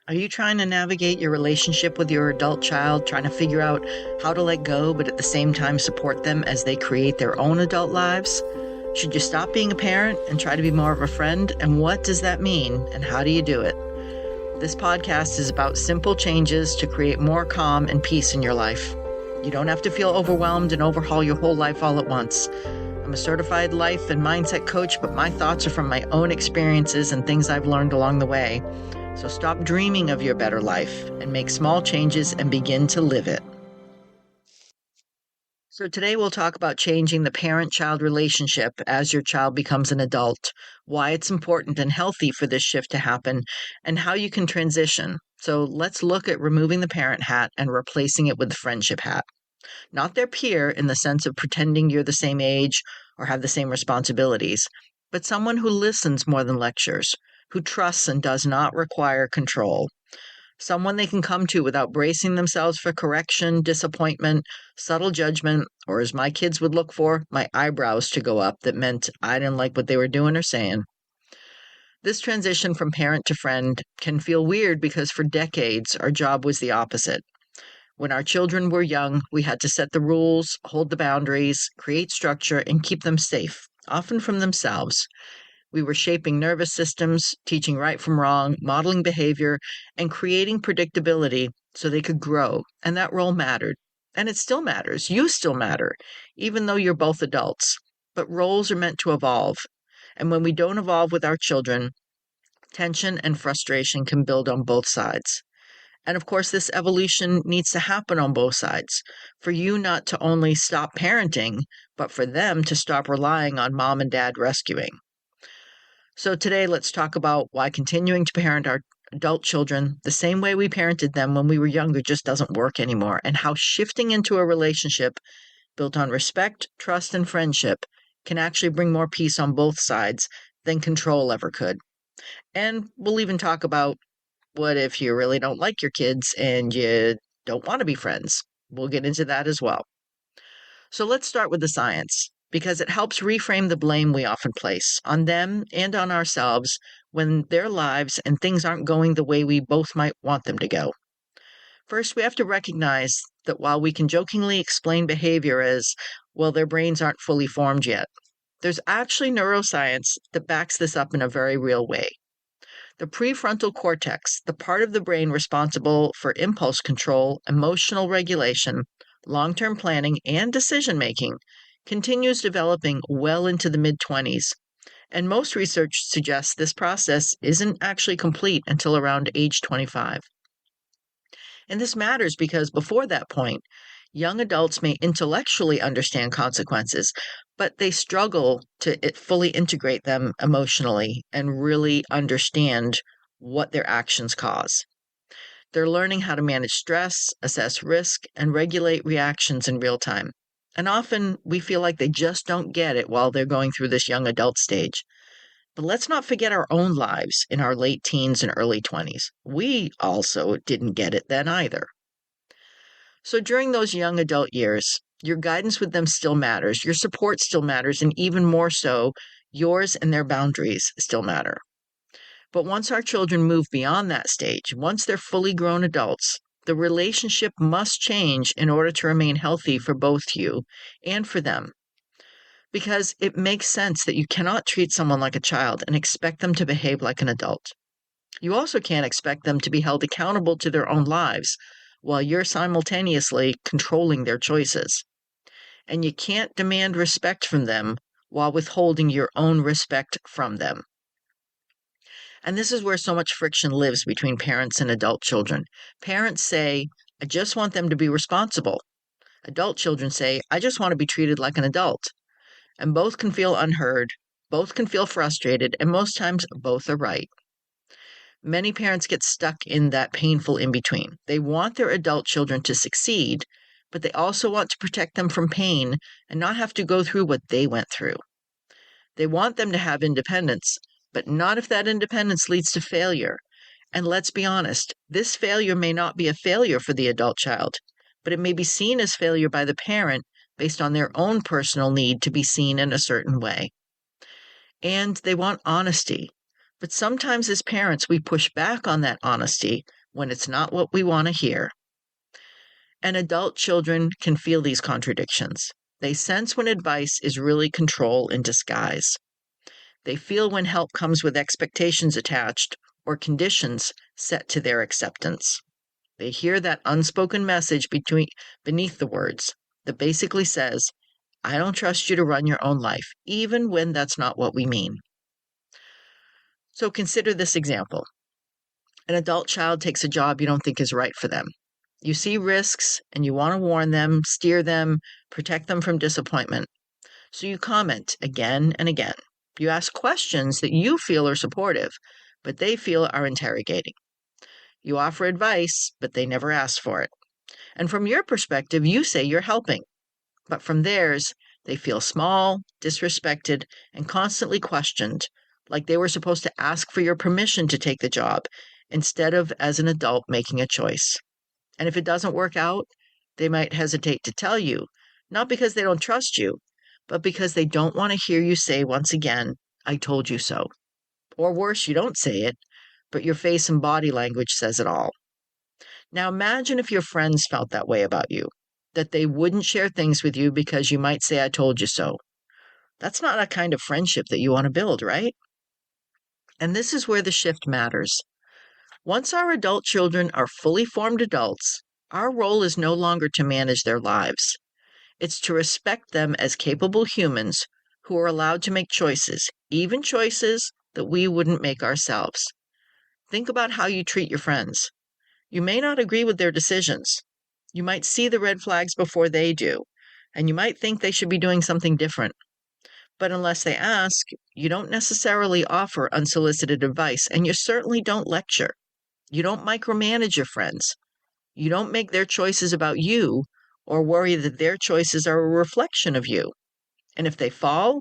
Are you trying to navigate your relationship with your adult child, trying to figure out how to let go, but at the same time support them as they create their own adult lives? Should you stop being a parent and try to be more of a friend? And what does that mean? And how do you do it? This podcast is about simple changes to create more calm and peace in your life. You don't have to feel overwhelmed and overhaul your whole life all at once. I'm a certified life and mindset coach, but my thoughts are from my own experiences and things I've learned along the way. So stop dreaming of your better life and make small changes and begin to live it. So today we'll talk about changing the parent-child relationship as your child becomes an adult, why it's important and healthy for this shift to happen, and how you can transition. So let's look at removing the parent hat and replacing it with the friendship hat. Not their peer in the sense of pretending you're the same age or have the same responsibilities, but someone who listens more than lectures, who trusts and does not require control. Someone they can come to without bracing themselves for correction, disappointment, subtle judgment, or as my kids would look for, my eyebrows to go up that meant I didn't like what they were doing or saying. This transition from parent to friend can feel weird because for decades our job was the opposite. When our children were young, we had to set the rules, hold the boundaries, create structure, and keep them safe, often from themselves. We were shaping nervous systems, teaching right from wrong, modeling behavior, and creating predictability so they could grow. And that role mattered. And it still matters. You still matter, even though you're both adults. But roles are meant to evolve. And when we don't evolve with our children, tension and frustration can build on both sides. And of course, this evolution needs to happen on both sides for you not to only stop parenting, but for them to stop relying on mom and dad rescuing. So today, let's talk about why continuing to parent our adult children the same way we parented them when we were younger just doesn't work anymore, and how shifting into a relationship built on respect, trust, and friendship can actually bring more peace on both sides than control ever could. And we'll even talk about what if you really don't like your kids and you don't want to be friends. We'll get into that as well. So let's start with the science, because it helps reframe the blame we often place on them and on ourselves when their lives and things aren't going the way we both might want them to go. First, we have to recognize that while we can jokingly explain behavior as, well, their brains aren't fully formed yet, there's actually neuroscience that backs this up in a very real way. The prefrontal cortex, the part of the brain responsible for impulse control, emotional regulation, long-term planning, and decision-making, continues developing well into the mid-20s. And most research suggests this process isn't actually complete until around age 25. And this matters because before that point, young adults may intellectually understand consequences, but they struggle to fully integrate them emotionally and really understand what their actions cause. They're learning how to manage stress, assess risk, and regulate reactions in real time. And often we feel like they just don't get it while they're going through this young adult stage. But let's not forget our own lives in our late teens and early 20s. We also didn't get it then either. So during those young adult years, your guidance with them still matters, your support still matters, and even more so, yours and their boundaries still matter. But once our children move beyond that stage, once they're fully grown adults, the relationship must change in order to remain healthy for both you and for them. Because it makes sense that you cannot treat someone like a child and expect them to behave like an adult. You also can't expect them to be held accountable to their own lives while you're simultaneously controlling their choices. And you can't demand respect from them while withholding your own respect from them. And this is where so much friction lives between parents and adult children. Parents say, I just want them to be responsible. Adult children say, I just want to be treated like an adult. And both can feel unheard, both can feel frustrated, and most times both are right. Many parents get stuck in that painful in-between. They want their adult children to succeed, but they also want to protect them from pain and not have to go through what they went through. They want them to have independence, but not if that independence leads to failure. And let's be honest, this failure may not be a failure for the adult child, but it may be seen as failure by the parent based on their own personal need to be seen in a certain way. And they want honesty. But sometimes as parents, we push back on that honesty when it's not what we want to hear. And adult children can feel these contradictions. They sense when advice is really control in disguise. They feel when help comes with expectations attached or conditions set to their acceptance. They hear that unspoken message beneath the words that basically says, I don't trust you to run your own life, even when that's not what we mean. So consider this example. An adult child takes a job you don't think is right for them. You see risks and you want to warn them, steer them, protect them from disappointment. So you comment again and again. You ask questions that you feel are supportive, but they feel are interrogating. You offer advice, but they never ask for it. And from your perspective, you say you're helping. But from theirs, they feel small, disrespected, and constantly questioned, like they were supposed to ask for your permission to take the job, instead of as an adult making a choice. And if it doesn't work out, they might hesitate to tell you, not because they don't trust you, but because they don't want to hear you say once again, I told you so. Or worse, you don't say it, but your face and body language says it all. Now imagine if your friends felt that way about you, that they wouldn't share things with you because you might say, I told you so. That's not a kind of friendship that you want to build, right? And this is where the shift matters. Once our adult children are fully formed adults, our role is no longer to manage their lives. It's to respect them as capable humans who are allowed to make choices, even choices that we wouldn't make ourselves. Think about how you treat your friends. You may not agree with their decisions. You might see the red flags before they do, and you might think they should be doing something different. But unless they ask, you don't necessarily offer unsolicited advice, and you certainly don't lecture. You don't micromanage your friends. You don't make their choices about you or worry that their choices are a reflection of you. And if they fall,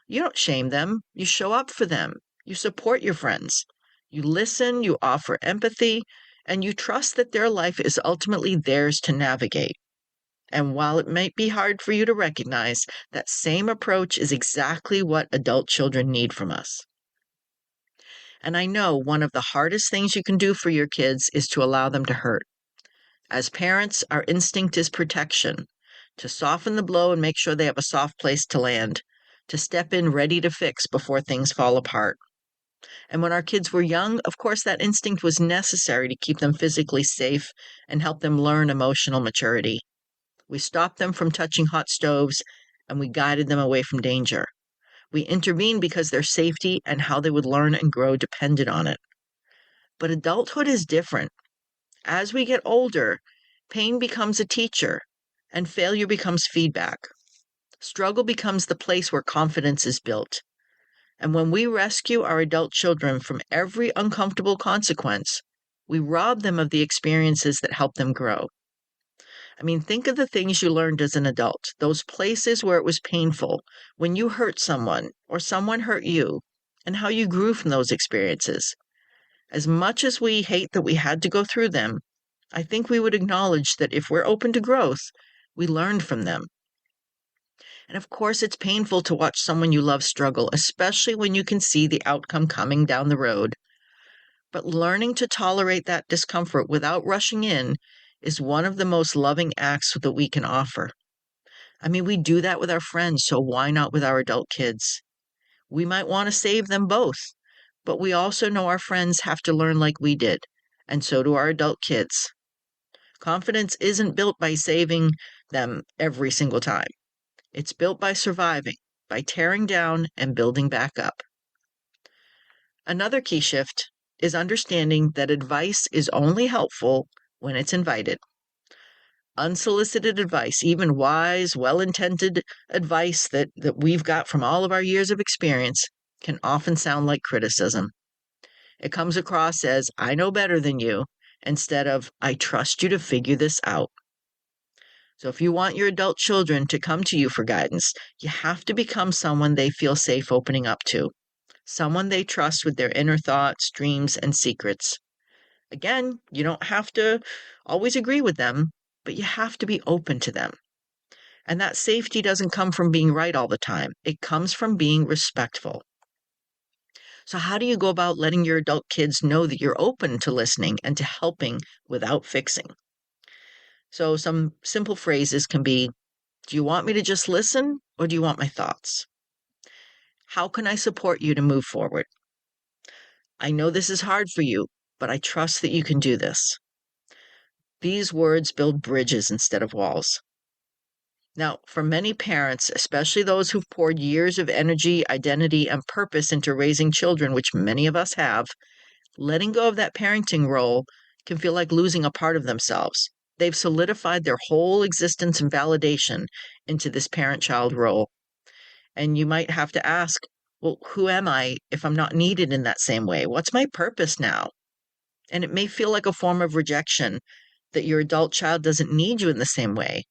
you don't shame them. You show up for them. You support your friends. You listen, you offer empathy, and you trust that their life is ultimately theirs to navigate. And while it might be hard for you to recognize, that same approach is exactly what adult children need from us. And I know one of the hardest things you can do for your kids is to allow them to hurt. As parents, our instinct is protection, to soften the blow and make sure they have a soft place to land, to step in ready to fix before things fall apart. And when our kids were young, of course, that instinct was necessary to keep them physically safe and help them learn emotional maturity. We stopped them from touching hot stoves and we guided them away from danger. We intervened because their safety and how they would learn and grow depended on it. But adulthood is different. As we get older, pain becomes a teacher and failure becomes feedback. Struggle becomes the place where confidence is built. And when we rescue our adult children from every uncomfortable consequence, we rob them of the experiences that help them grow. I mean, think of the things you learned as an adult, those places where it was painful, when you hurt someone or someone hurt you, and how you grew from those experiences. As much as we hate that we had to go through them, I think we would acknowledge that if we're open to growth, we learned from them. And of course, it's painful to watch someone you love struggle, especially when you can see the outcome coming down the road. But learning to tolerate that discomfort without rushing in is one of the most loving acts that we can offer. I mean, we do that with our friends, so why not with our adult kids? We might want to save them both, but we also know our friends have to learn like we did, and so do our adult kids. Confidence isn't built by saving them every single time. It's built by surviving, by tearing down and building back up. Another key shift is understanding that advice is only helpful when it's invited. Unsolicited advice, even wise, well-intended advice that we've got from all of our years of experience, can often sound like criticism. It comes across as, I know better than you, instead of, I trust you to figure this out. So if you want your adult children to come to you for guidance, you have to become someone they feel safe opening up to, someone they trust with their inner thoughts, dreams, and secrets. Again, you don't have to always agree with them, but you have to be open to them. And that safety doesn't come from being right all the time. It comes from being respectful. So, how do you go about letting your adult kids know that you're open to listening and to helping without fixing? So, some simple phrases can be, do you want me to just listen or do you want my thoughts? How can I support you to move forward? I know this is hard for you, but I trust that you can do this. These words build bridges instead of walls. Now, for many parents, especially those who've poured years of energy, identity, and purpose into raising children, which many of us have, letting go of that parenting role can feel like losing a part of themselves. They've solidified their whole existence and validation into this parent child role. And you might have to ask, well, who am I if I'm not needed in that same way? What's my purpose now? And it may feel like a form of rejection that your adult child doesn't need you in the same way,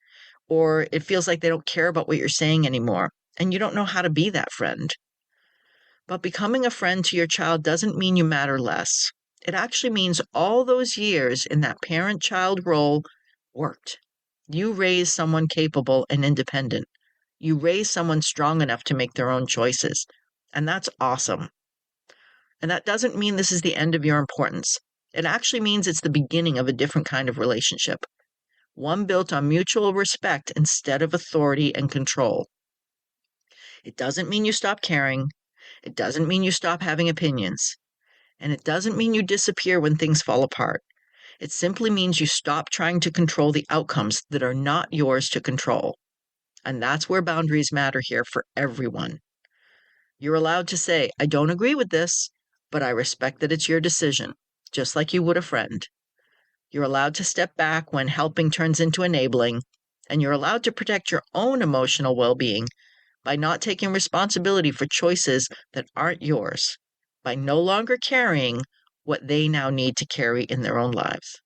or it feels like they don't care about what you're saying anymore, and you don't know how to be that friend. But becoming a friend to your child doesn't mean you matter less. It actually means all those years in that parent-child role worked. You raised someone capable and independent. You raised someone strong enough to make their own choices. And that's awesome. And that doesn't mean this is the end of your importance. It actually means it's the beginning of a different kind of relationship, one built on mutual respect instead of authority and control. It doesn't mean you stop caring. It doesn't mean you stop having opinions. And it doesn't mean you disappear when things fall apart. It simply means you stop trying to control the outcomes that are not yours to control. And that's where boundaries matter here for everyone. You're allowed to say, I don't agree with this, but I respect that it's your decision, just like you would a friend. You're allowed to step back when helping turns into enabling, and you're allowed to protect your own emotional well-being by not taking responsibility for choices that aren't yours, by no longer carrying what they now need to carry in their own lives.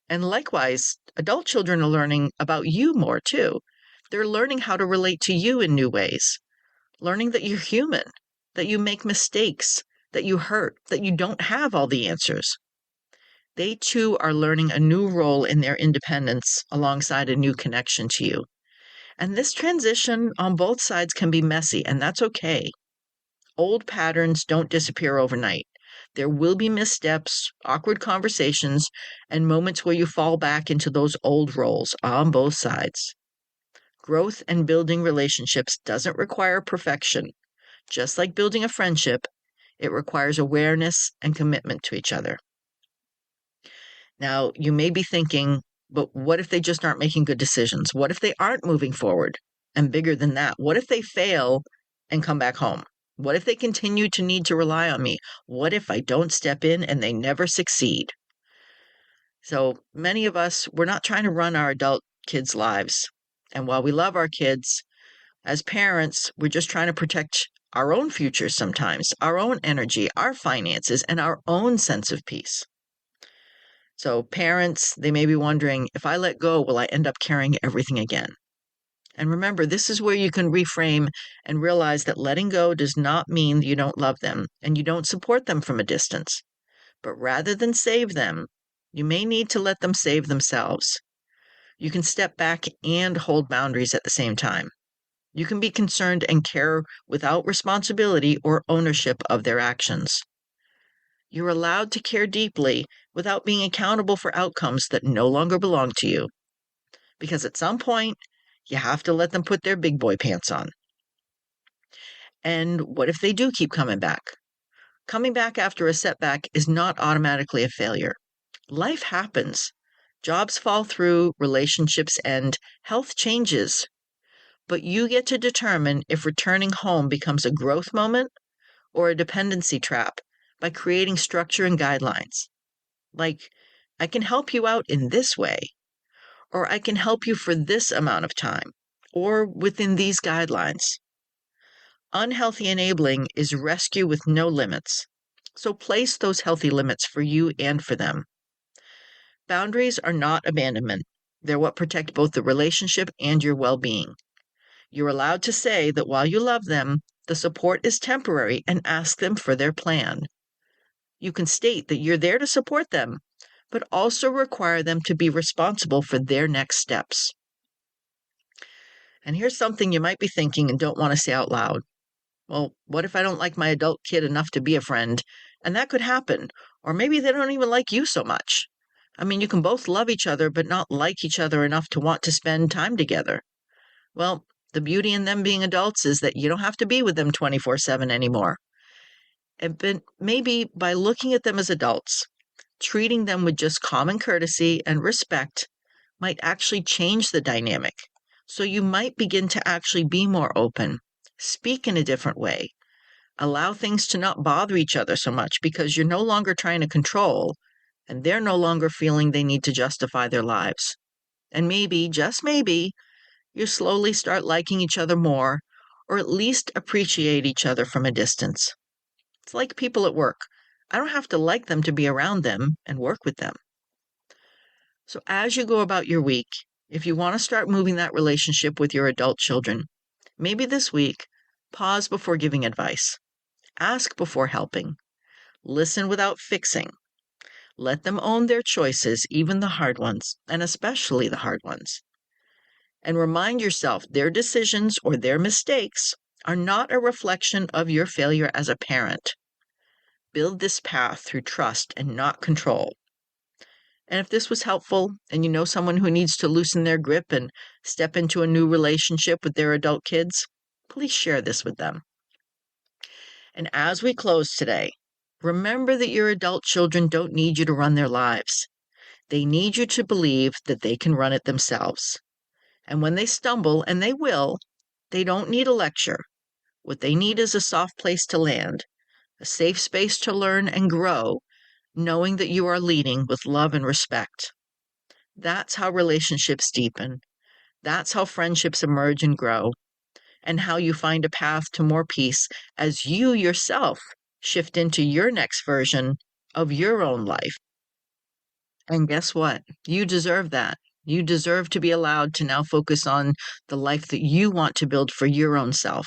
And likewise, adult children are learning about you more too. They're learning how to relate to you in new ways, learning that you're human, that you make mistakes, that you hurt, that you don't have all the answers. They too are learning a new role in their independence alongside a new connection to you. And this transition on both sides can be messy, and that's okay. Old patterns don't disappear overnight. There will be missteps, awkward conversations, and moments where you fall back into those old roles on both sides. Growth and building relationships doesn't require perfection. Just like building a friendship, it requires awareness and commitment to each other. Now, you may be thinking, but what if they just aren't making good decisions? What if they aren't moving forward? And bigger than that, what if they fail and come back home? What if they continue to need to rely on me? What if I don't step in and they never succeed? So many of us, we're not trying to run our adult kids' lives. And while we love our kids, as parents, we're just trying to protect our own futures sometimes, our own energy, our finances, and our own sense of peace. So parents, they may be wondering, if I let go, will I end up carrying everything again? And remember, this is where you can reframe and realize that letting go does not mean you don't love them and you don't support them from a distance. But rather than save them, you may need to let them save themselves. You can step back and hold boundaries at the same time. You can be concerned and care without responsibility or ownership of their actions. You're allowed to care deeply without being accountable for outcomes that no longer belong to you. Because at some point, you have to let them put their big boy pants on. And what if they do keep coming back? Coming back after a setback is not automatically a failure. Life happens. Jobs fall through, relationships end, health changes. But you get to determine if returning home becomes a growth moment or a dependency trap by creating structure and guidelines. Like, I can help you out in this way, or I can help you for this amount of time, or within these guidelines. Unhealthy enabling is rescue with no limits. So place those healthy limits for you and for them. Boundaries are not abandonment. They're what protect both the relationship and your well-being. You're allowed to say that while you love them, the support is temporary and ask them for their plan. You can state that you're there to support them, but also require them to be responsible for their next steps. And here's something you might be thinking and don't want to say out loud. Well, what if I don't like my adult kid enough to be a friend? And that could happen. Or maybe they don't even like you so much. I mean, you can both love each other, but not like each other enough to want to spend time together. Well, the beauty in them being adults is that you don't have to be with them 24/7 anymore. But maybe by looking at them as adults, treating them with just common courtesy and respect might actually change the dynamic. So you might begin to actually be more open, speak in a different way, allow things to not bother each other so much because you're no longer trying to control and they're no longer feeling they need to justify their lives. And maybe, just maybe, you slowly start liking each other more or at least appreciate each other from a distance. It's like people at work. I don't have to like them to be around them and work with them. So as you go about your week, if you want to start moving that relationship with your adult children, maybe this week, pause before giving advice. Ask before helping. Listen without fixing. Let them own their choices, even the hard ones, and especially the hard ones. And remind yourself their decisions or their mistakes are not a reflection of your failure as a parent. Build this path through trust and not control. And if this was helpful and you know someone who needs to loosen their grip and step into a new relationship with their adult kids, please share this with them. And as we close today, remember that your adult children don't need you to run their lives. They need you to believe that they can run it themselves. And when they stumble, and they will, they don't need a lecture. What they need is a soft place to land, a safe space to learn and grow, knowing that you are leading with love and respect. That's how relationships deepen. That's how friendships emerge and grow, and how you find a path to more peace as you yourself shift into your next version of your own life. And guess what? You deserve that. You deserve to be allowed to now focus on the life that you want to build for your own self,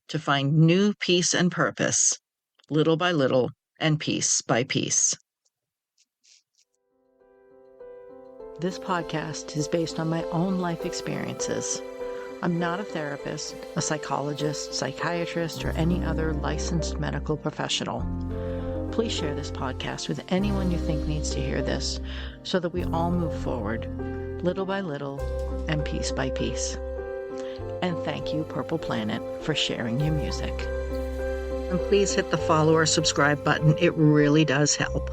to find new peace and purpose, little by little and piece by piece. This podcast is based on my own life experiences. I'm not a therapist, a psychologist, psychiatrist, or any other licensed medical professional. Please share this podcast with anyone you think needs to hear this so that we all move forward, little by little and piece by piece. And thank you, Purple Planet, for sharing your music. And please hit the follow or subscribe button. It really does help.